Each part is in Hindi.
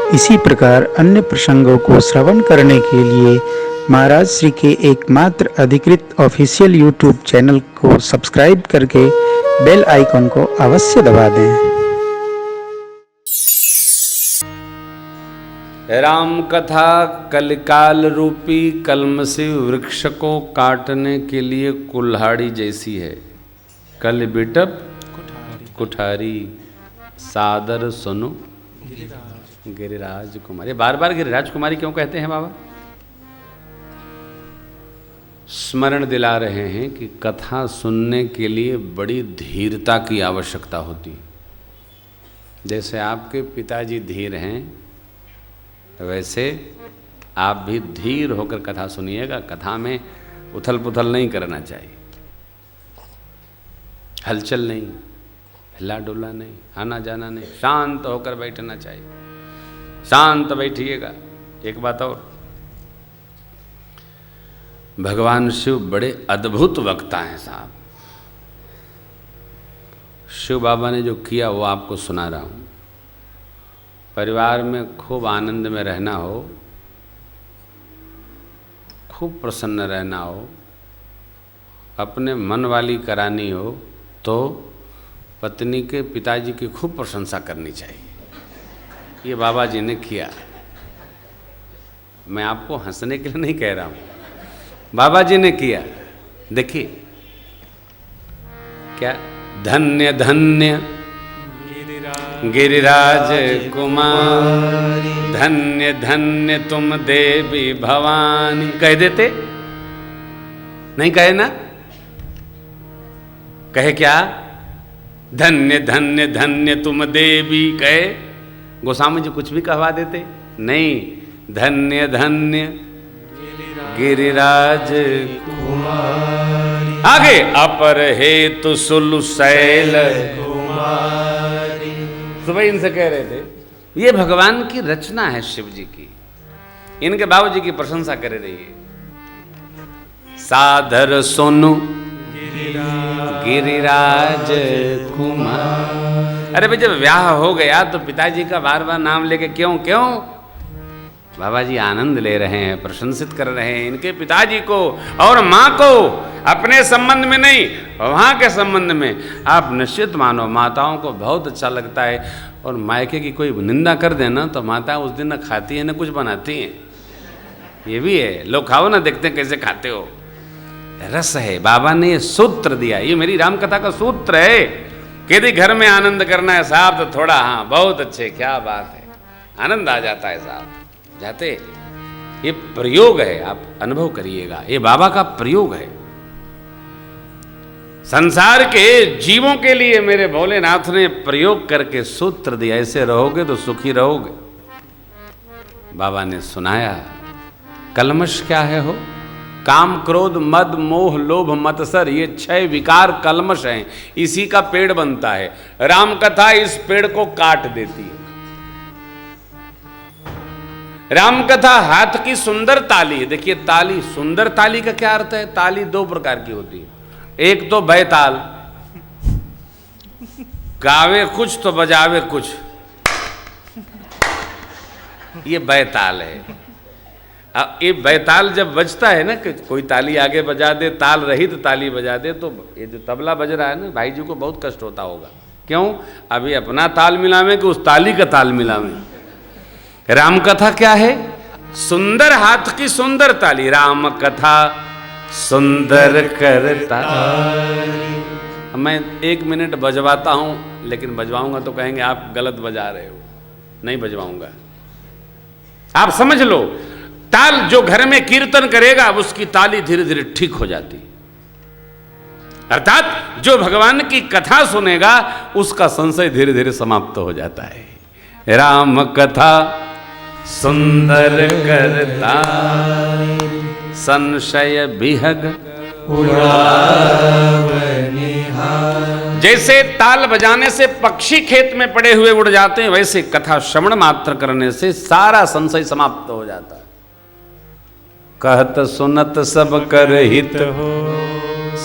इसी प्रकार अन्य प्रसंगों को श्रवण करने के लिए महाराज श्री के एकमात्र अधिकृत ऑफिशियल यूट्यूब चैनल को सब्सक्राइब करके बेल आइकन को अवश्य दबा दें। राम कथा कलिकाल रूपी कलमसी वृक्ष को काटने के लिए कुल्हाड़ी जैसी है। कल बिटप कुठारी सादर सुनो गिरिराज कुमारी। बार बार गिरिराज कुमारी क्यों कहते हैं बाबा? स्मरण दिला रहे हैं कि कथा सुनने के लिए बड़ी धीरता की आवश्यकता होती है। जैसे आपके पिताजी धीर हैं, वैसे आप भी धीर होकर कथा सुनिएगा। कथा में उथल पुथल नहीं करना चाहिए, हलचल नहीं, हिला डुला नहीं, आना जाना नहीं, शांत होकर बैठना चाहिए। शांत बैठिएगा। एक बात और, भगवान शिव बड़े अद्भुत वक्ता हैं साहब। शिव बाबा ने जो किया वो आपको सुना रहा हूँ। परिवार में खूब आनंद में रहना हो, खूब प्रसन्न रहना हो, अपने मन वाली करानी हो तो पत्नी के पिताजी की खूब प्रशंसा करनी चाहिए। ये बाबा जी ने किया। मैं आपको हंसने के लिए नहीं कह रहा हूँ, बाबा जी ने किया। देखिए क्या, धन्य धन्य गिरिराज कुमारी, धन्य धन्य तुम देवी भवानी। कह देते? नहीं कहे ना? कहे क्या? धन्य धन्य धन्य तुम देवी। कहे? गोस्वामी जी कुछ भी कहवा देते? नहीं, धन्य धन्य गिरिराज कुमारी। आगे, अपर हेतु सुलु शैल कुमारी। सुबह इनसे कह रहे थे, ये भगवान की रचना है शिव जी की, इनके बाबूजी की प्रशंसा कर रही है। सादर सोनु गिरिराज कुमार। अरे भाई, जब ब्याह हो गया तो पिताजी का बार बार नाम लेके क्यों क्यों? बाबा जी आनंद ले रहे हैं, प्रशंसित कर रहे हैं इनके पिताजी को और माँ को। अपने संबंध में नहीं, वहाँ के संबंध में। आप निश्चित मानो, माताओं को बहुत अच्छा लगता है। और मायके की कोई निंदा कर देना तो माता उस दिन न खाती है न कुछ बनाती हैं। ये भी है, लोग खाओ ना, देखते हैं कैसे खाते हो। रस है। बाबा ने ये सूत्र दिया, ये मेरी राम कथा का सूत्र है। यदि घर में आनंद करना है साहब तो थोड़ा, हाँ बहुत अच्छे, क्या बात है, आनंद आ जाता है साहब जाते। ये प्रयोग है, आप अनुभव करिएगा, ये बाबा का प्रयोग है। संसार के जीवों के लिए मेरे भोलेनाथ ने प्रयोग करके सूत्र दिया। ऐसे रहोगे तो सुखी रहोगे। बाबा ने सुनाया, कलमश क्या है हो? काम क्रोध मद मोह लोभ मत्सर, ये 6 विकार कलमश हैं। इसी का पेड़ बनता है। राम कथा इस पेड़ को काट देती है। राम कथा हाथ की सुंदर ताली। देखिए ताली, सुंदर ताली का क्या अर्थ है? ताली 2 प्रकार की होती है। एक तो बैताल, गावे कुछ तो बजावे कुछ, ये बैताल है। अब ये बैताल जब बजता है ना, कि कोई ताली आगे बजा दे, ताल रहित ताली बजा दे, तो ये जो तबला बज रहा है ना, भाई जी को बहुत कष्ट होता होगा। क्यों? अभी अपना ताल मिलावे कि उस ताली का ताल मिलावे। राम कथा क्या है? सुंदर हाथ की सुंदर ताली। राम कथा सुंदर करता। मैं 1 मिनट बजवाता हूं, लेकिन बजवाऊंगा तो कहेंगे आप गलत बजा रहे हो। नहीं बजवाऊंगा, आप समझ लो। ताल जो घर में कीर्तन करेगा उसकी ताली धीरे धीरे ठीक हो जाती। अर्थात जो भगवान की कथा सुनेगा उसका संशय धीरे धीरे समाप्त हो जाता है। राम कथा सुंदर करता, संशय विहग जैसे ताल बजाने से पक्षी खेत में पड़े हुए उड़ जाते हैं, वैसे कथा श्रवण मात्र करने से सारा संशय समाप्त हो जाता है। कहत सुनत सब कर हित हो,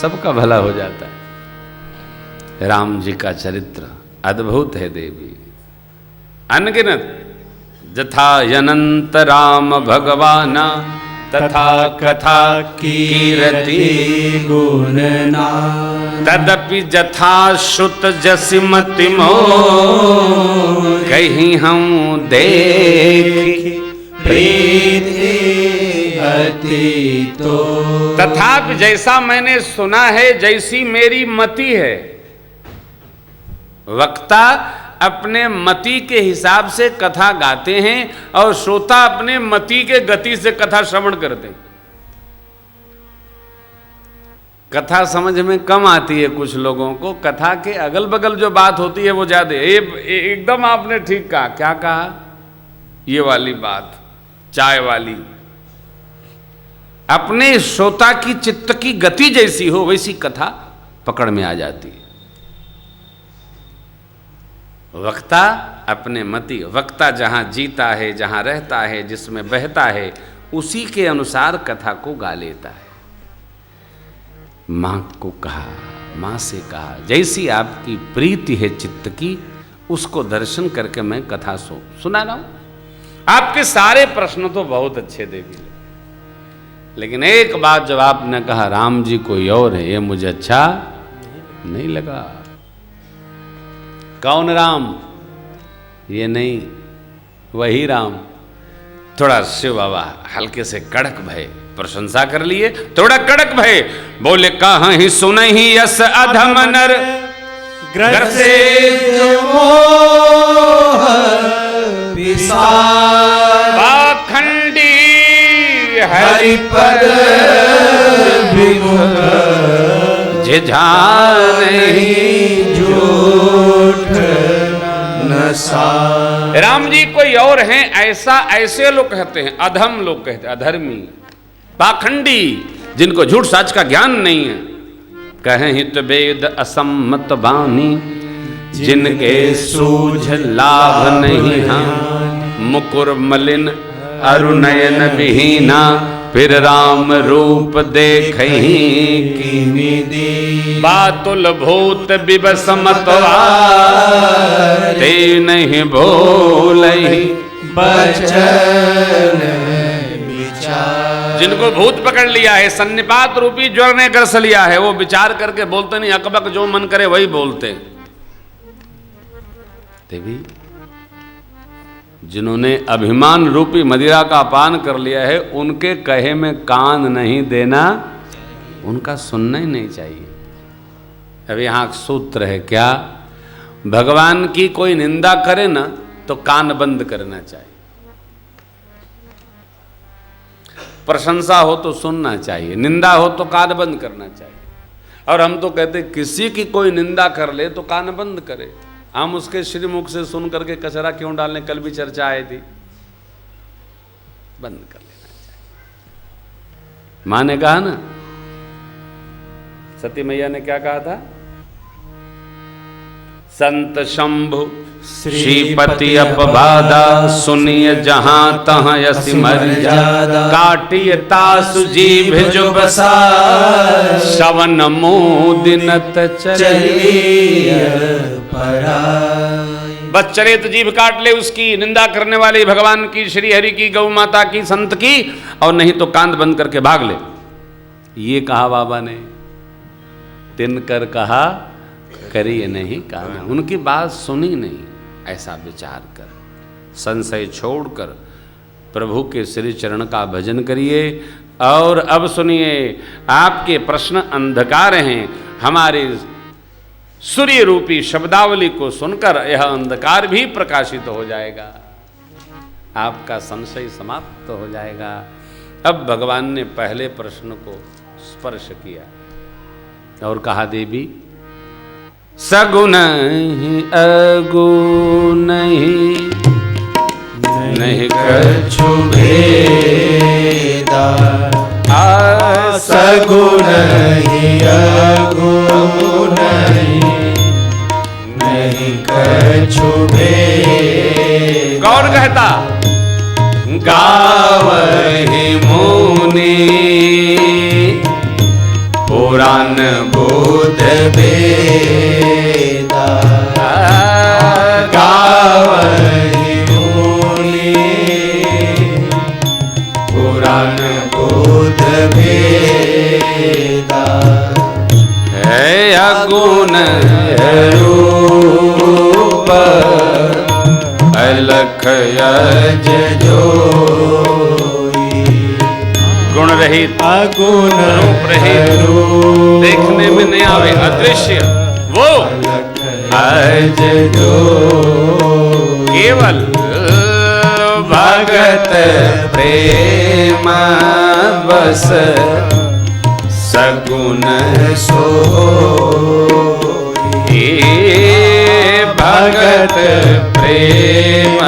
सबका भला हो जाता है। राम जी का चरित्र अद्भुत है देवी, अनगिनत जथा अनंत राम भगवान तथा कथा कीरति गुणना तदपि जथा श्रुत जसिमति मो कहीं हम देख प्रीति अति तो। तथापि जैसा मैंने सुना है, जैसी मेरी मति है। वक्ता अपने मति के हिसाब से कथा गाते हैं और श्रोता अपने मति के गति से कथा श्रवण करते हैं। कथा समझ में कम आती है कुछ लोगों को, कथा के अगल बगल जो बात होती है वो ज्यादा। एकदम आपने ठीक कहा। क्या कहा? ये वाली बात, चाय वाली। अपने श्रोता की चित्त की गति जैसी हो वैसी कथा पकड़ में आ जाती है। वक्ता अपने मति, वक्ता जहां जीता है, जहां रहता है, जिसमें बहता है, उसी के अनुसार कथा को गा लेता है। मां को कहा, मां से कहा, जैसी आपकी प्रीति है चित्त की, उसको दर्शन करके मैं कथा सुना रहा हूं। आपके सारे प्रश्न तो बहुत अच्छे देवी, लेकिन एक बात जब आपने कहा राम जी कोई और है, ये मुझे अच्छा नहीं लगा। कौन राम? ये नहीं, वही राम। थोड़ा शिव बाबा हल्के से कड़क भय, प्रशंसा कर लिए, थोड़ा कड़क भय, बोले कहाँ ही सुन ही यस अधम नर घर से जो मोह पाखंडी हरिपद विमुख जे जाने झूठ नशा। राम जी कोई और हैं, ऐसा ऐसे लोग कहते हैं, अधम लोग कहते हैं, अधर्मी, पाखंडी, जिनको झूठ सच का ज्ञान नहीं है। कहें हित वेद असम्मत वाणी, जिनके सूझ लाभ नहीं हम। मुकुर मलिन अरुनयन विहीना, फिर राम रूप देखहीं की। बातुल भूत विबसमतवा, ते नहीं बोलहि बचन विचार। जिनको भूत पकड़ लिया है, सन्निपात रूपी ज्वर ने ग्रस लिया है, वो विचार करके बोलते नहीं, अकबक जो मन करे वही बोलते। देवी, जिन्होंने अभिमान रूपी मदिरा का पान कर लिया है, उनके कहे में कान नहीं देना, उनका सुनना ही नहीं चाहिए। अब यहां सूत्र है क्या? भगवान की कोई निंदा करे ना तो कान बंद करना चाहिए, प्रशंसा हो तो सुनना चाहिए, निंदा हो तो कान बंद करना चाहिए। और हम तो कहते किसी की कोई निंदा कर ले तो कान बंद करे। हम उसके श्रीमुख से सुन करके कचरा क्यों डालने, कल भी चर्चा आई थी, बंद कर लेना चाहिए। मां ने कहा ना, सती मैया ने क्या कहा था? संत शंभु श्रीपति अपवादा, सुनिय जहां तहां यसी मर्यादा। काटिय तासु जीभ जो बसा, श्रवण मोदिनत चलिय पराई। बस चले तो जीभ काट ले उसकी, निंदा करने वाले भगवान की, श्री हरि की, गौ माता की, संत की, और नहीं तो कान बंद करके भाग ले। ये कहा बाबा ने, तिनकर कहा करिए नहीं काना। उनकी बात सुनी नहीं, ऐसा विचार कर, संशय छोड़कर प्रभु के श्री चरण का भजन करिए। और अब सुनिए, आपके प्रश्न अंधकार हैं, हमारे सूर्य रूपी शब्दावली को सुनकर यह अंधकार भी प्रकाशित हो जाएगा, आपका संशय समाप्त हो जाएगा। अब भगवान ने पहले प्रश्न को स्पर्श किया और कहा, देवी सगुण ही अगुण ही नहीं कछु भेदा। सगुण ही अगुण नहीं कछु भेदा। कौन कहता? गावहि मुनि पुराण बोध वेदा। गावहि मुनि अलख अज जोई, गुण रहित अगुण रूप रहित, देखने में नहीं आवे अदृश्य वो अज जोई, केवल भगत प्रेम बस सगुण सोई, भगत प्रेम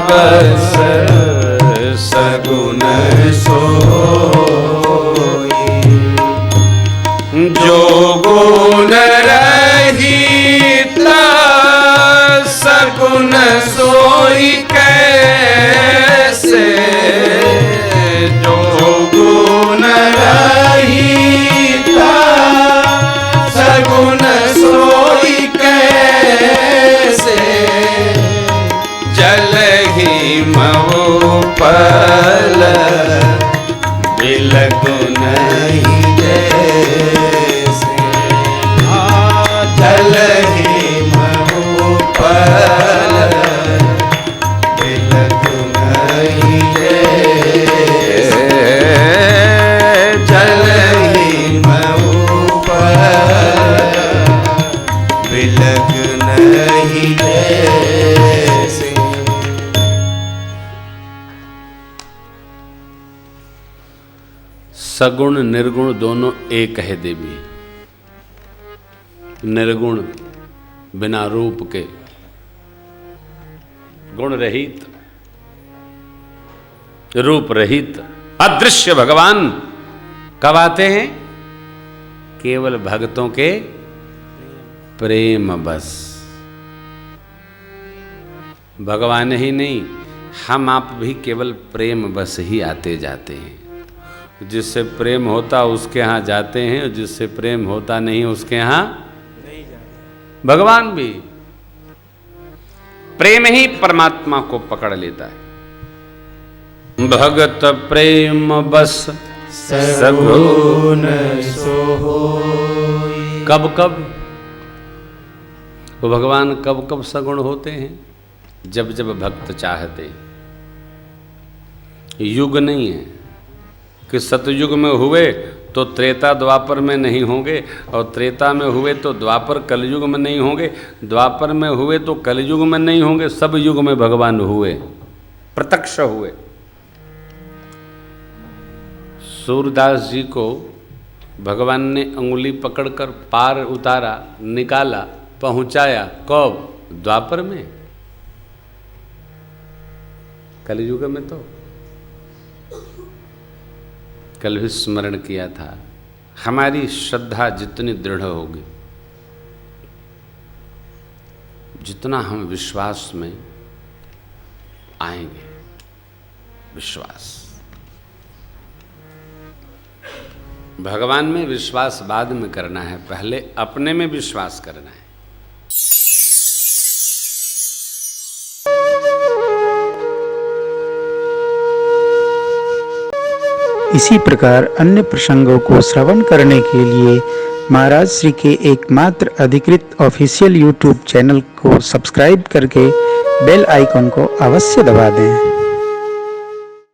बस सगुण सोई, जो गुण रहित सगुण सोई कैसे, जो गुण रहित सगुण सोई कैसे, जल ही मऊ पल बिलगु नहीं जैसे, जल ही मऊ पल बिलगु नहीं जैसे, जल ही मऊ पल बिलग नहीं जैसे। सगुण निर्गुण दोनों एक है देवी। निर्गुण बिना रूप के, गुण रहित, रूप रहित, अदृश्य भगवान कब आते हैं? केवल भक्तों के प्रेम बस। भगवान ही नहीं, हम आप भी केवल प्रेम बस ही आते जाते हैं। जिससे प्रेम होता उसके यहाँ जाते हैं, और जिससे प्रेम होता नहीं उसके यहाँ नहीं जाते। भगवान भी प्रेम ही परमात्मा को पकड़ लेता है। भगत प्रेम बस सगुण सोई। कब कब वो भगवान कब कब सगुण होते हैं? जब जब भक्त चाहते। युग नहीं है कि सतयुग में हुए तो त्रेता द्वापर में नहीं होंगे, और त्रेता में हुए तो द्वापर कलयुग में नहीं होंगे, द्वापर में हुए तो कलयुग में नहीं होंगे। सब युग में भगवान हुए, प्रत्यक्ष हुए। सूरदास जी को भगवान ने अंगुली पकड़कर पार उतारा, निकाला, पहुंचाया। कब? द्वापर में। कलयुग में तो कल भी स्मरण किया था। हमारी श्रद्धा जितनी दृढ़ होगी, जितना हम विश्वास में आएंगे, विश्वास, भगवान में विश्वास बाद में करना है, पहले अपने में विश्वास करना है। इसी प्रकार अन्य प्रसंगों को श्रवण करने के लिए महाराज श्री के एकमात्र अधिकृत ऑफिशियल यूट्यूब चैनल को सब्सक्राइब करके बेल आइकन को अवश्य दबा दें।